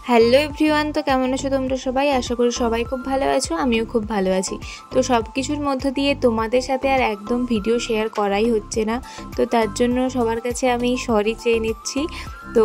Hello everyone, তো কেমন আছো তোমরা সবাই? আশা করি সবাই খুব ভালো আছো, আমিও খুব ভালো আছি। তো সব কিছুর মধ্য দিয়ে তোমাদের সাথে আর একদম ভিডিও শেয়ার করাই হচ্ছে না, তো তার জন্য সবার কাছে আমি সরি চেয়ে নিচ্ছি। তো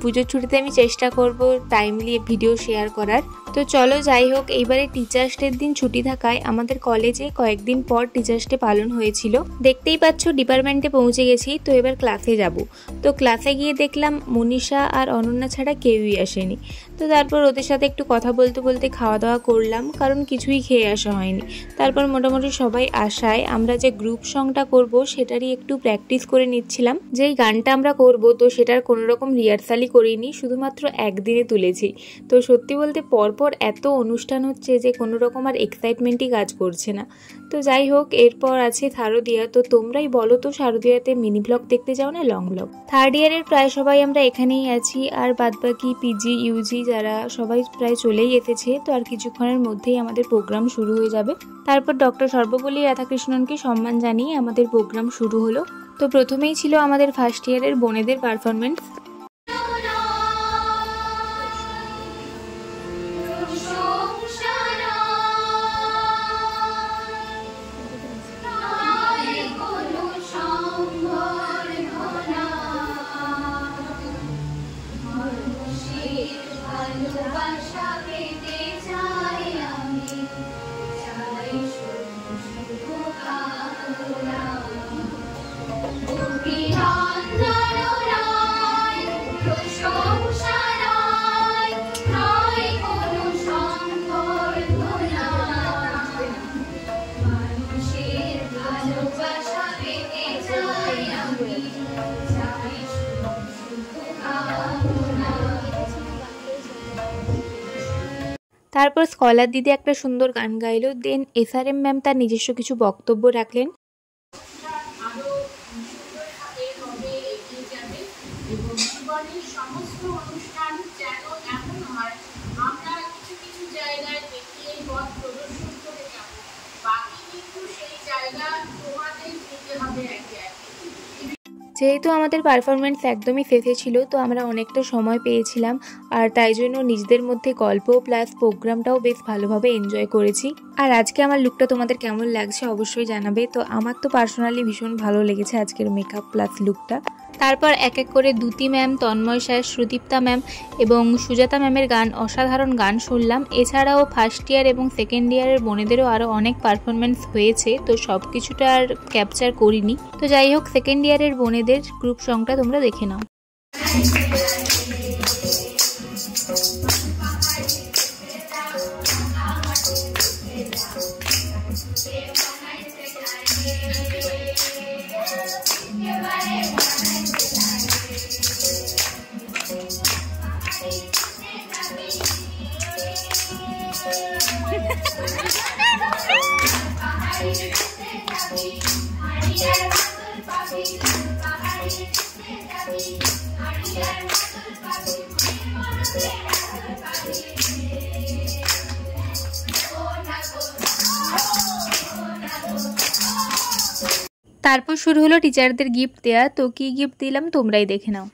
পুজোর ছুটিতে আমি চেষ্টা করব টাইমলি ভিডিও শেয়ার করার। তো চলো যাই হোক, এইবারে টিচার্স ডের দিন ছুটি থাকায় আমাদের কলেজে কয়েকদিন পর টিচার্স ডে পালন হয়েছিল। দেখতেই পাচ্ছ ডিপার্টমেন্টে পৌঁছে গেছি, তো এবার ক্লাসে যাব। তো ক্লাসে গিয়ে দেখলাম মনীষা আর অনন্যা ছাড়া কেউই আসেনি। তো তারপর ওদের সাথে একটু কথা বলতে বলতে খাওয়া দাওয়া করলাম, কারণ কিছুই খেয়ে আসা হয়নি। তারপর মোটামুটি সবাই আসায় আমরা যে গ্রুপ সংটা করব সেটারই একটু প্র্যাকটিস করে নিচ্ছিলাম। যেই গানটা আমরা করব তো সেটার কোনো রকম রিহার্সালই করিনি, শুধুমাত্র একদিনে তুলেছি। তো সত্যি বলতে পরপর এত অনুষ্ঠান হচ্ছে যে কোনো রকম আর এক্সাইটমেন্টই কাজ করছে না। তো যাই হোক, এরপর আছে শারদিয়া। তো তোমরাই বলো তো, শারদিয়াতে মিনি ব্লগ দেখতে যাও না লং ব্লগ? থার্ড ইয়ারের প্রায় সবাই আমরা এখানেই আছি, আর বাদবাকি পিজি ইউজি যারা সবাই প্রায় চলেই এসেছে। তো আর কিছুক্ষণের মধ্যেই আমাদের প্রোগ্রাম শুরু হয়ে যাবে। তারপর ডক্টর সর্বপল্লী রাধাকৃষ্ণনকে সম্মান জানিয়ে আমাদের প্রোগ্রাম শুরু হলো। তো প্রথমেই ছিল আমাদের ফার্স্ট ইয়ারের বোনেদের পারফরমেন্স। তারপর স্কলার দিদি একটা সুন্দর গান গাইলো। দেন এসআরএম ম্যাম তার নিজস্ব কিছু বক্তব্য রাখলেন। যেহেতু আমাদের পারফরমেন্স একদমই শেষে ছিল, তো আমরা অনেকটা সময় পেয়েছিলাম, আর তাই জন্য নিজেদের মধ্যে গল্প প্লাস প্রোগ্রামটাও বেশ ভালোভাবে এনজয় করেছি। আর আজকে আমার লুকটা তোমাদের কেমন লাগছে অবশ্যই জানাবে। তো আমার তো পার্সোনালি ভীষণ ভালো লেগেছে আজকের মেকআপ প্লাস লুকটা। তারপর এক এক করে Dyuti ma'am, Tanmoy sir, Sudipta ma'am এবং সুজাতা ম্যামের গান, অসাধারণ গান শুনলাম। এছাড়াও ফার্স্ট ইয়ার এবং সেকেন্ড ইয়ারের বোনেদেরও আরও অনেক পারফরমেন্স হয়েছে, তো সব কিছুটা আর ক্যাপচার করিনি। তো যাই হোক, সেকেন্ড ইয়ারের বোনেদের গ্রুপ সংটা তোমরা দেখে নাও। তারপর শুরু হলো টিচারদের গিফট দেয়া। তো কি গিফট দিলাম তোমরাই দেখে নাও।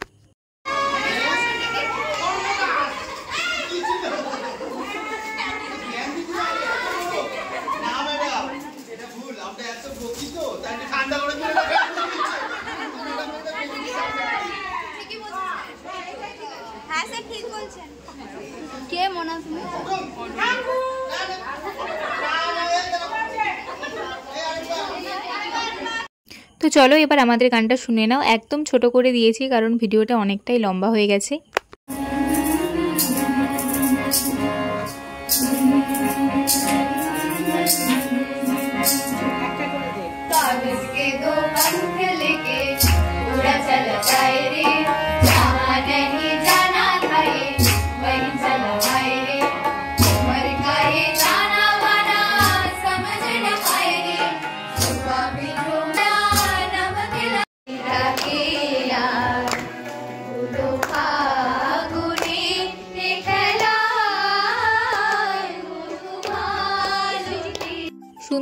তো চলো এবার আমাদের গানটা শুনে নাও। একদম ছোট করে দিয়েছি কারণ ভিডিওটা অনেকটাই লম্বা হয়ে গেছে।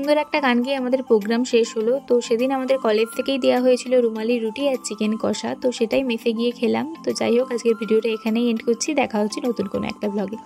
সুন্দর একটা গান গেয়ে আমাদের প্রোগ্রাম শেষ হলো। তো সেদিন আমাদের কলেজ থেকেই দেওয়া হয়েছিল রুমালি রুটি আর চিকেন কষা, তো সেটাই মেসে গিয়ে খেলাম। তো যাই হোক, আজকের ভিডিওটা এখানেই এন্ড করছি। দেখা হচ্ছে নতুন কোনো একটা ব্লগে।